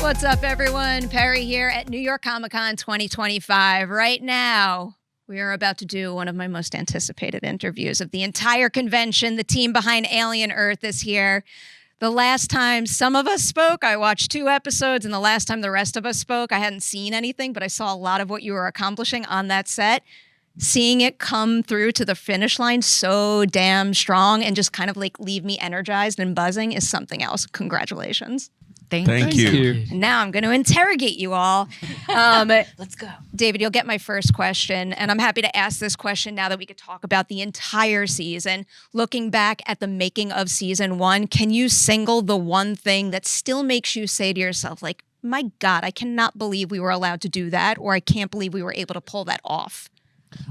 What's up, everyone? Perry here at New York Comic Con 2025. Right now, we are about to do one of my most anticipated interviews of the entire convention. The team behind Alien Earth is here. The last time some of us spoke, I watched 2 episodes, and the last time the rest of us spoke, I hadn't seen anything, but I saw a lot of what you were accomplishing on that set. Seeing it come through to the finish line so damn strong and just kind of like leave me energized and buzzing is something else. Congratulations. Thank you. And now I'm going to interrogate you all. Let's go. David, you'll get my first question, and I'm happy to ask this question now that we could talk about the entire season. Looking back at the making of season 1, can you single the one thing that still makes you say to yourself, like, my God, I cannot believe we were allowed to do that, or I can't believe we were able to pull that off?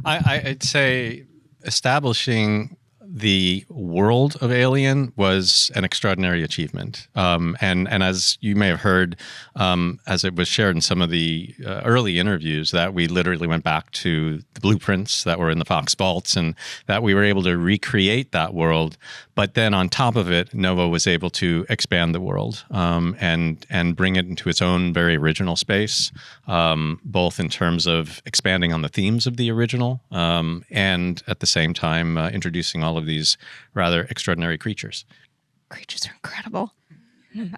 I'd say establishing the world of Alien was an extraordinary achievement. And as you may have heard, as it was shared in some of the early interviews, that we literally went back to the blueprints that were in the Fox vaults and that we were able to recreate that world. But then on top of it, Nova was able to expand the world and bring it into its own very original space, both in terms of expanding on the themes of the original and at the same time introducing all of these rather extraordinary creatures. Creatures are incredible.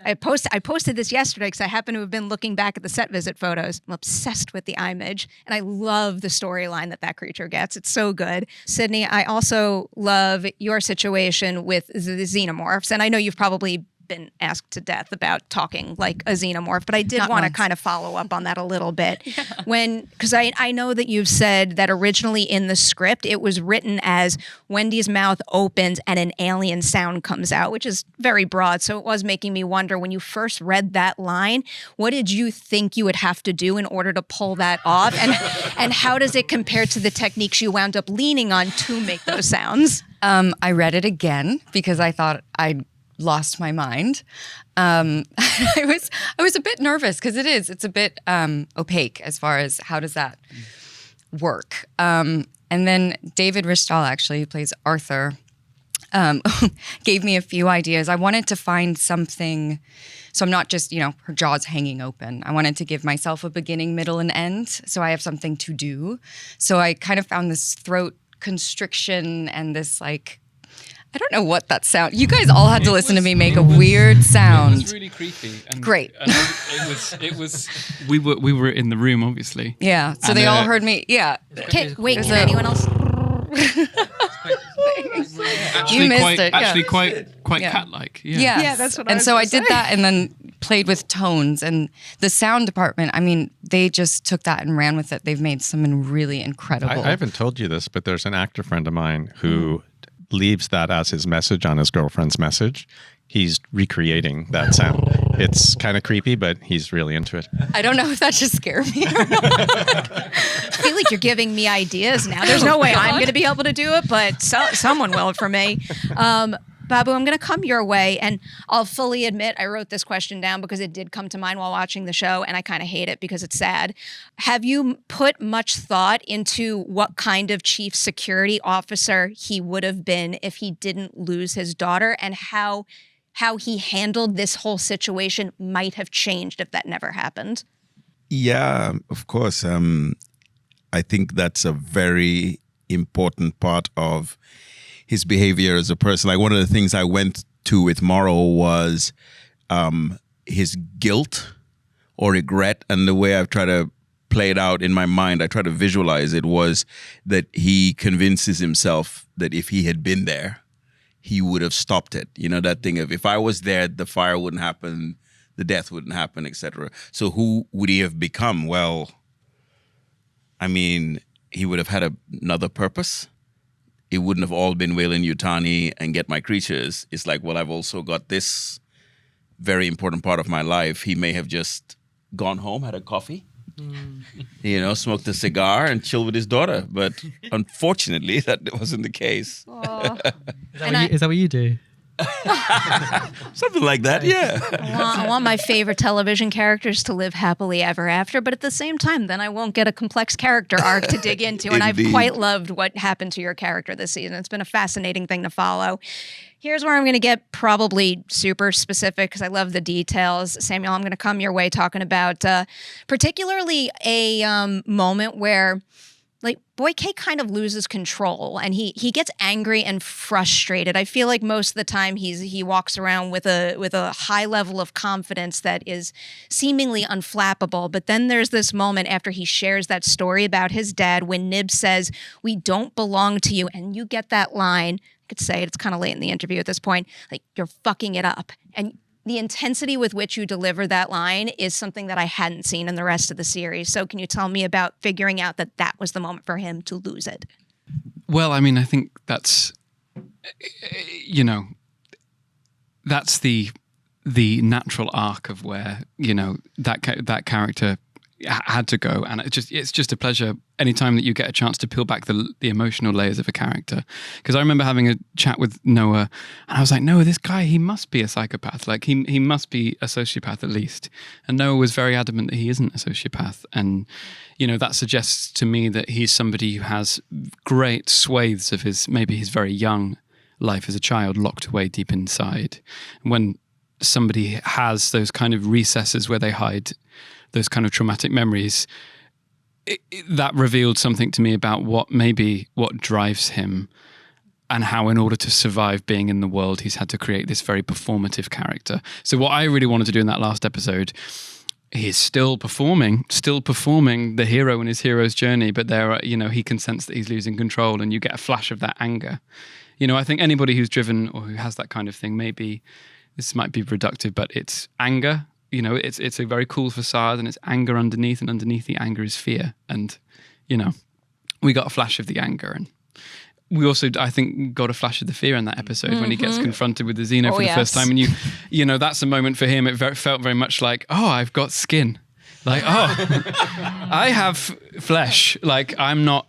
I posted this yesterday because I happen to have been looking back at the set visit photos. I'm obsessed with the Eye Midge, and I love the storyline that creature gets. It's so good. Sydney, I also love your situation with the xenomorphs, and I know you've probably been asked to death about talking like a xenomorph, but I did want to kind of follow up on that a little bit. Because I know that you've said that originally in the script, it was written as Wendy's mouth opens and an alien sound comes out, which is very broad. So it was making me wonder, when you first read that line, what did you think you would have to do in order to pull that off? And how does it compare to the techniques you wound up leaning on to make those sounds? I read it again because I thought I'd lost my mind. I was a bit nervous because it's a bit opaque as far as how does that work. And then David Rishtal, actually, who plays Arthur, gave me a few ideas. I wanted to find something, so I'm not just, her jaw's hanging open. I wanted to give myself a beginning, middle, and end, so I have something to do. So I kind of found this throat constriction and this I don't know what that sound. You guys all had to listen to me make a weird sound. It was really creepy. And, Great. And it was. We were in the room, obviously. Yeah. So they all heard me. Yeah. Can anyone else? You missed it. Actually, quite cat-like. Yeah. Yeah, that's what. And so I did that, and then played with tones. And the sound department, I mean, they just took that and ran with it. They've made something really incredible. I haven't told you this, but there's an actor friend of mine who leaves that as his message on his girlfriend's message. He's recreating that sound. It's kind of creepy, but he's really into it. I don't know if that should scare me. I feel like you're giving me ideas now. There's no way I'm going to be able to do it, but someone will for me. Babou, I'm going to come your way, and I'll fully admit I wrote this question down because it did come to mind while watching the show, and I kind of hate it because it's sad. Have you put much thought into what kind of chief security officer he would have been if he didn't lose his daughter, and how he handled this whole situation might have changed if that never happened? Yeah, of course. I think that's a very important part of his behavior as a person. Like, one of the things I went to with Morrow was his guilt or regret, and the way I've tried to play it out in my mind, I try to visualize it, was that he convinces himself that if he had been there, he would have stopped it. You know, that thing of, if I was there, the fire wouldn't happen, the death wouldn't happen, etc. So who would he have become? Well, I mean, he would have had another purpose. It wouldn't have all been Weyland-Yutani and Get My Creatures. It's like, well, I've also got this very important part of my life. He may have just gone home, had a coffee, smoked a cigar and chilled with his daughter. But unfortunately, that wasn't the case. Is that what you do? Something like that, yeah. I want my favorite television characters to live happily ever after, but at the same time, then I won't get a complex character arc to dig into. And I've Indeed. quite loved what happened to your character this season. It's been a fascinating thing to follow. Here's where I'm going to get probably super specific because I love the details. Samuel, I'm going to come your way talking about particularly a moment where like Boy K kind of loses control and he gets angry and frustrated. I feel like most of the time he walks around with a high level of confidence that is seemingly unflappable. But then there's this moment after he shares that story about his dad when Nib says, "We don't belong to you," and you get that line. I could say it's kind of late in the interview at this point, like, "You're fucking it up." And the intensity with which you deliver that line is something that I hadn't seen in the rest of the series. So can you tell me about figuring out that that was the moment for him to lose it? Well, I mean, I think that's, that's the natural arc of where, that character had to go. And it's just a pleasure anytime that you get a chance to peel back the emotional layers of a character. Because I remember having a chat with Noah and I was like, Noah, this guy, he must be a psychopath. Like he must be a sociopath at least. And Noah was very adamant that he isn't a sociopath. And, that suggests to me that he's somebody who has great swathes of his very young life as a child locked away deep inside. And when somebody has those kind of recesses where they hide those kind of traumatic memories, that revealed something to me about what drives him and how in order to survive being in the world, he's had to create this very performative character. So what I really wanted to do in that last episode, he's still performing the hero in his hero's journey, but he can sense that he's losing control and you get a flash of that anger. I think anybody who's driven or who has that kind of thing, maybe this might be reductive, but it's anger. It's a very cool facade and it's anger underneath, and underneath the anger is fear. And, we got a flash of the anger. And we also, I think, got a flash of the fear in that episode when he gets confronted with the Xeno for the first time. And that's a moment for him. It felt very much like, oh, I've got skin. Like, oh, I have flesh. Like, I'm not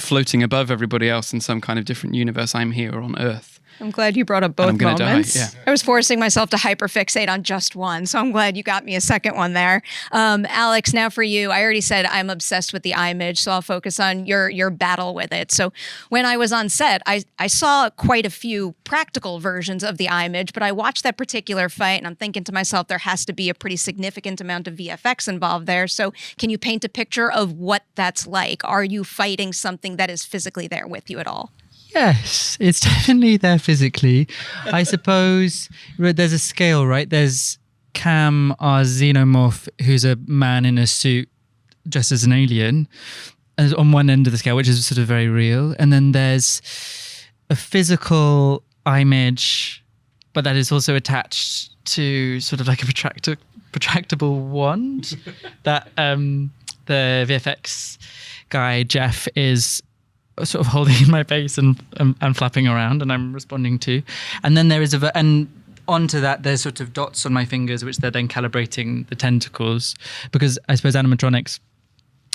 floating above everybody else in some kind of different universe. I'm here on Earth. I'm glad you brought up both moments. Die, yeah. I was forcing myself to hyperfixate on just one, so I'm glad you got me a second one there. Alex, now for you. I already said I'm obsessed with the Eye Midge, so I'll focus on your battle with it. So when I was on set, I saw quite a few practical versions of the Eye Midge, but I watched that particular fight, and I'm thinking to myself, there has to be a pretty significant amount of VFX involved there. So can you paint a picture of what that's like? Are you fighting something that is physically there with you at all? Yes, it's definitely there physically. I suppose there's a scale, right? There's Cam, our xenomorph, who's a man in a suit dressed as an alien, on one end of the scale, which is sort of very real. And then there's a physical Eye Midge, but that is also attached to sort of like a retractable wand that the VFX guy, Jeff, is sort of holding in my face and flapping around, and I'm responding to. And then there is and onto that there's sort of dots on my fingers, which they're then calibrating the tentacles, because I suppose animatronics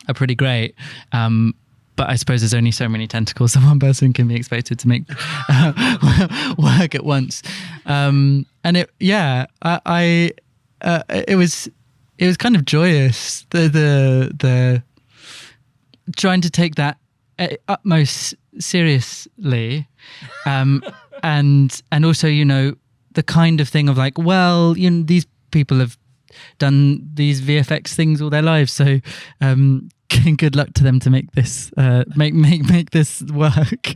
are pretty great. But I suppose there's only so many tentacles that one person can be expected to make work at once. And it was kind of joyous. The trying to take that utmost seriously, and also the kind of thing of like, well, these people have done these VFX things all their lives, so good luck to them to make this make this work.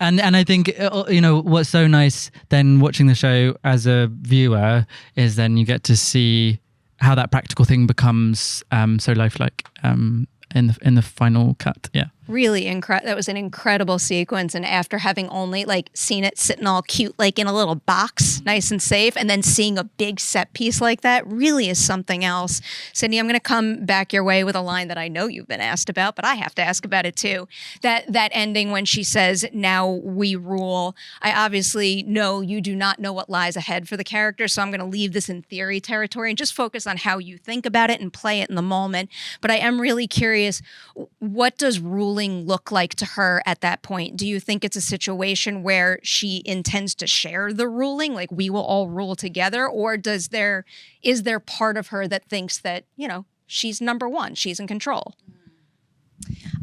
And I think what's so nice then watching the show as a viewer is then you get to see how that practical thing becomes so lifelike in the final cut. Yeah. Really incredible. That was an incredible sequence. And after having only seen it sitting all cute, in a little box, nice and safe, and then seeing a big set piece like that really is something else. Sydney, I'm going to come back your way with a line that I know you've been asked about, but I have to ask about it too. That ending when she says, "Now we rule." I obviously know you do not know what lies ahead for the character, so I'm going to leave this in theory territory and just focus on how you think about it and play it in the moment. But I am really curious, what does rule ruling look like to her at that point? Do you think it's a situation where she intends to share the ruling, like we will all rule together, or is there part of her that thinks that, she's number one, she's in control?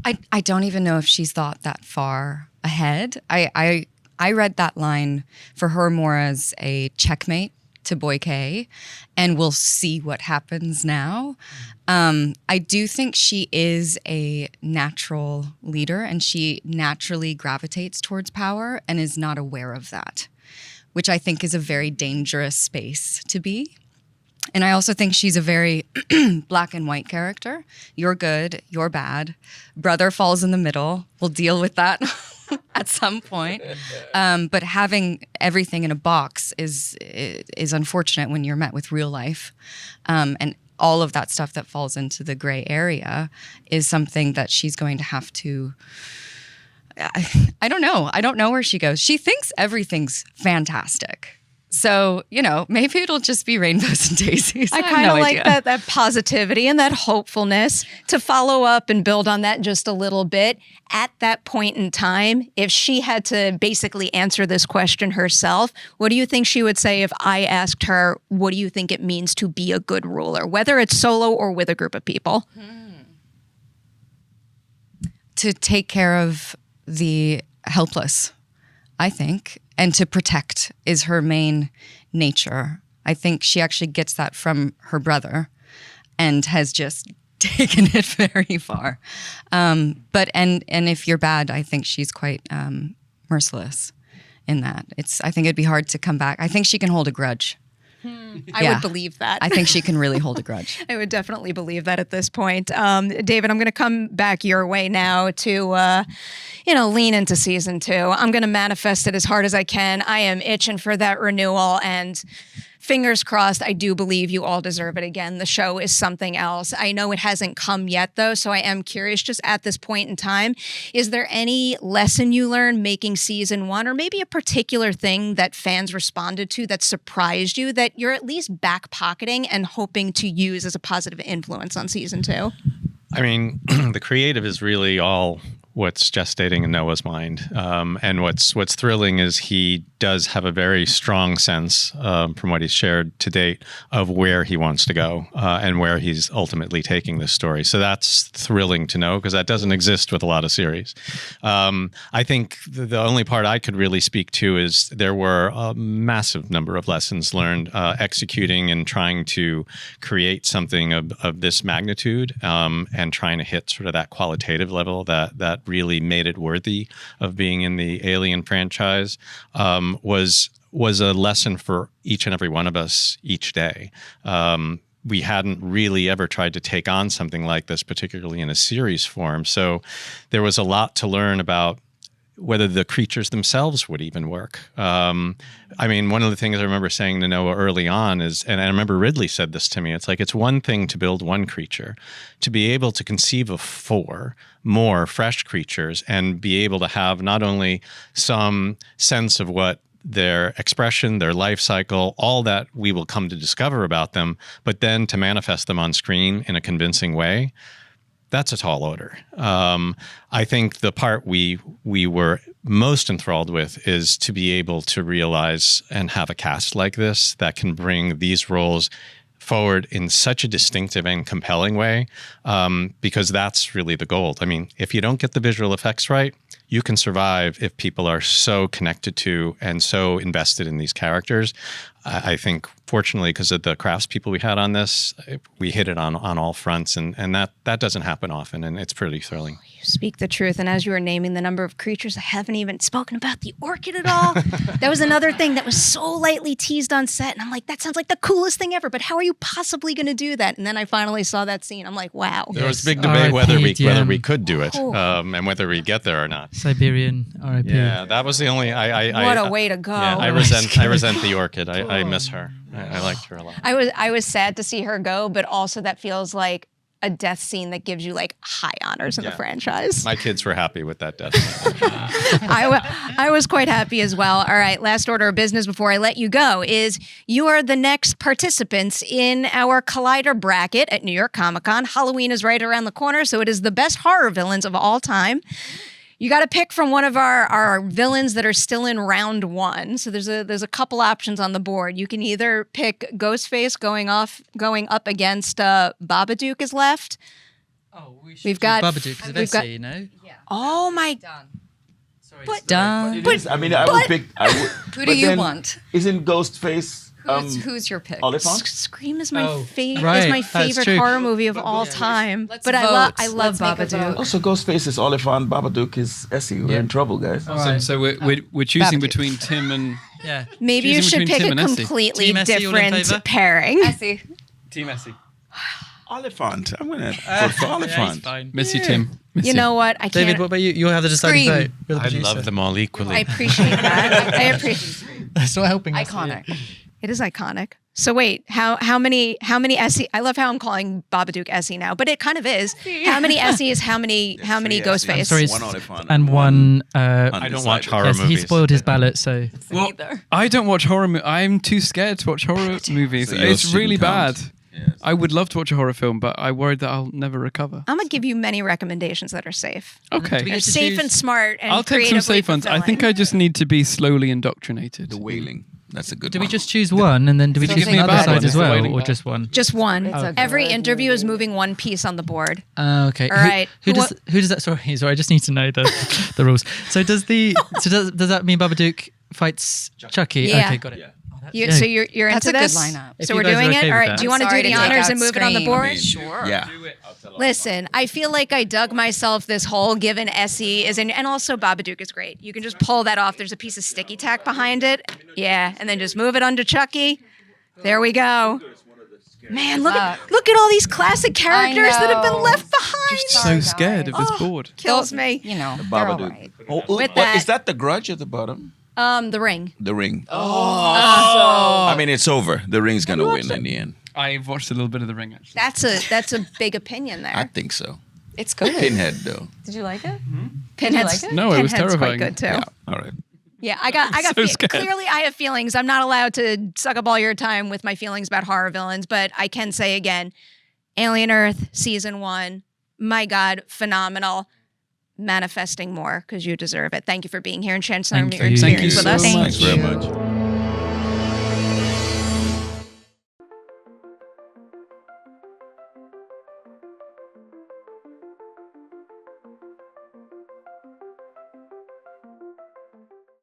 I don't even know if she's thought that far ahead. I read that line for her more as a checkmate to Boy K, and we'll see what happens now. I do think she is a natural leader, and she naturally gravitates towards power and is not aware of that, which I think is a very dangerous space to be. And I also think she's a very black and white character. You're good, you're bad. Brother falls in the middle. We'll deal with that at some point. But having everything in a box is unfortunate when you're met with real life. And all of that stuff that falls into the gray area is something that she's going to have to... I don't know. I don't know where she goes. She thinks everything's fantastic. So, maybe it'll just be rainbows and daisies. I kind of like that positivity and that hopefulness. To follow up and build on that just a little bit, at that point in time, if she had to basically answer this question herself, what do you think she would say if I asked her, what do you think it means to be a good ruler, whether it's solo or with a group of people? To take care of the helpless, I think, and to protect is her main nature. I think she actually gets that from her brother and has just taken it very far. But if you're bad, I think she's quite merciless in that. I think it'd be hard to come back. I think she can hold a grudge. I would believe that. I think she can really hold a grudge. I would definitely believe that at this point. David, I'm going to come back your way now to, lean into season 2. I'm going to manifest it as hard as I can. I am itching for that renewal, and fingers crossed, I do believe you all deserve it again. The show is something else. I know it hasn't come yet, though, so I am curious, just at this point in time, is there any lesson you learned making season 1, or maybe a particular thing that fans responded to that surprised you, that you're at least back pocketing and hoping to use as a positive influence on season 2? I mean, the creative is really all what's gestating in Noah's mind. And what's thrilling is he does have a very strong sense, from what he's shared to date, of where he wants to go and where he's ultimately taking this story. So that's thrilling to know, because that doesn't exist with a lot of series. I think the only part I could really speak to is there were a massive number of lessons learned executing and trying to create something of this magnitude, and trying to hit sort of that qualitative level that really made it worthy of being in the Alien franchise, was a lesson for each and every one of us each day. We hadn't really ever tried to take on something like this, particularly in a series form. So there was a lot to learn about whether the creatures themselves would even work. I mean, one of the things I remember saying to Noah early on is, and I remember Ridley said this to me, it's like, it's one thing to build one creature, to be able to conceive of 4 more fresh creatures and be able to have not only some sense of what their expression, their life cycle, all that we will come to discover about them, but then to manifest them on screen in a convincing way. That's a tall order. I think the part we were most enthralled with is to be able to realize and have a cast like this that can bring these roles forward in such a distinctive and compelling way, because that's really the goal. I mean, if you don't get the visual effects right, you can survive if people are so connected to and so invested in these characters. I think, fortunately, because of the craftspeople we had on this, we hit it on all fronts, and that doesn't happen often, and it's pretty thrilling. You speak the truth, and as you were naming the number of creatures, I haven't even spoken about the Orchid at all. That was another thing that was so lightly teased on set, and I'm like, that sounds like the coolest thing ever, but how are you possibly going to do that? And then I finally saw that scene. I'm like, wow. There was big debate whether we could do it, and whether we get there or not. Siberian RIP. Yeah, that was the only. What a way to go! Yeah, I resent the Orchid. I miss her. I liked her a lot. I was sad to see her go, but also that feels like a death scene that gives you like high honors in the franchise. My kids were happy with that death. I was quite happy as well. All right, last order of business before I let you go is you are the next participants in our Collider bracket at New York Comic Con. Halloween is right around the corner, so it is the best horror villains of all time. You got to pick from one of our villains that are still in round one. So there's a couple options on the board. You can either pick Ghostface going up against Babadook is left. Oh, We've got Babadook because of we've got- Essie, you know. Oh my! Sorry, But- Done. It is. I mean, I would pick. Who do you want? Isn't Ghostface Who's your pick? Oliphant? Scream is my Oh, favorite. right, Is my that's favorite true. horror movie of all time. Let's But vote. I love Let's make a Babadook. vote. Also, Ghostface is Oliphant. Babadook is Essie. We're in trouble, guys. Right. So we're choosing Babadook. between Tim and Yeah. Maybe you Choosing should between pick a Tim and Essie. completely Team Essie, all in different favour? pairing. Essie. Team Essie. Oliphant. I'm gonna vote for Oliphant. fine. Miss you, Tim. Miss You know what? I can't. David, what about you? You'll have the deciding Scream. vote. You're the I producer. love them all equally. I appreciate that. I appreciate. That's not helping us. Iconic. It is iconic. So wait, how many Essie? I love how I'm calling Babadook Essie now, but it kind of is. How many Essies? How many Ghostface? I'm sorry, One Oliphant and one. I don't watch horror Yes, he movies. spoiled his ballot, so Well, Neither. I don't watch horror. I'm too scared to watch horror movies. So yours It's really shouldn't bad. count. Yes. I would love to watch a horror film, but I worried that I'll never recover. I'm gonna give you many recommendations that are safe. Okay. we They're get to safe choose- and smart and I'll take some creatively safe ones. I think fulfilling. I just need to be slowly indoctrinated. The Wailing. That's a good do one. we just choose one and then do we So choose give me a another bad side one. as It's the well, Wailing or Bad. just one? Just one. It's a Every good interview is moving one piece on the board. Okay. All right. Who does that? Sorry, I just need to know the rules. So does that mean Babadook fights Chucky? Yeah. Okay, got it. So you're That's into a good this. lineup. If So you we're guys are doing okay it. All with right. that. Do you want to do Sorry the to take honors out and move it on the Scream. board? Sure. Yeah. Listen, I feel like I dug myself this hole given Essie is in, and also Babadook is great. You can just pull that off. There's a piece of sticky tack behind it. Yeah, and then just move it onto Chucky. There we go. Man, look at all these classic characters that have been know. left behind. So Sorry, scared of guys. this board. Kills me. You know, they're all Babadook. right. With What, that- is that the Grudge at the bottom? The Ring. The Ring. I mean, it's over. The Ring's gonna win in the end. I've watched a little bit of The Ring, actually. That's a big opinion there. I think so. It's good. Pinhead, though. Did you like it? Pinhead's, like it? No, it was Pinhead's terrifying. quite good too. Yeah. All right. Yeah, I got So scared. clearly I have feelings. I'm not allowed to suck up all your time with my feelings about horror villains, but I can say again, Alien Earth season 1, my God, phenomenal. Manifesting more because you deserve it. Thank you for being here and sharing some of Thank your you. experience Thank with you us. so Thanks very much.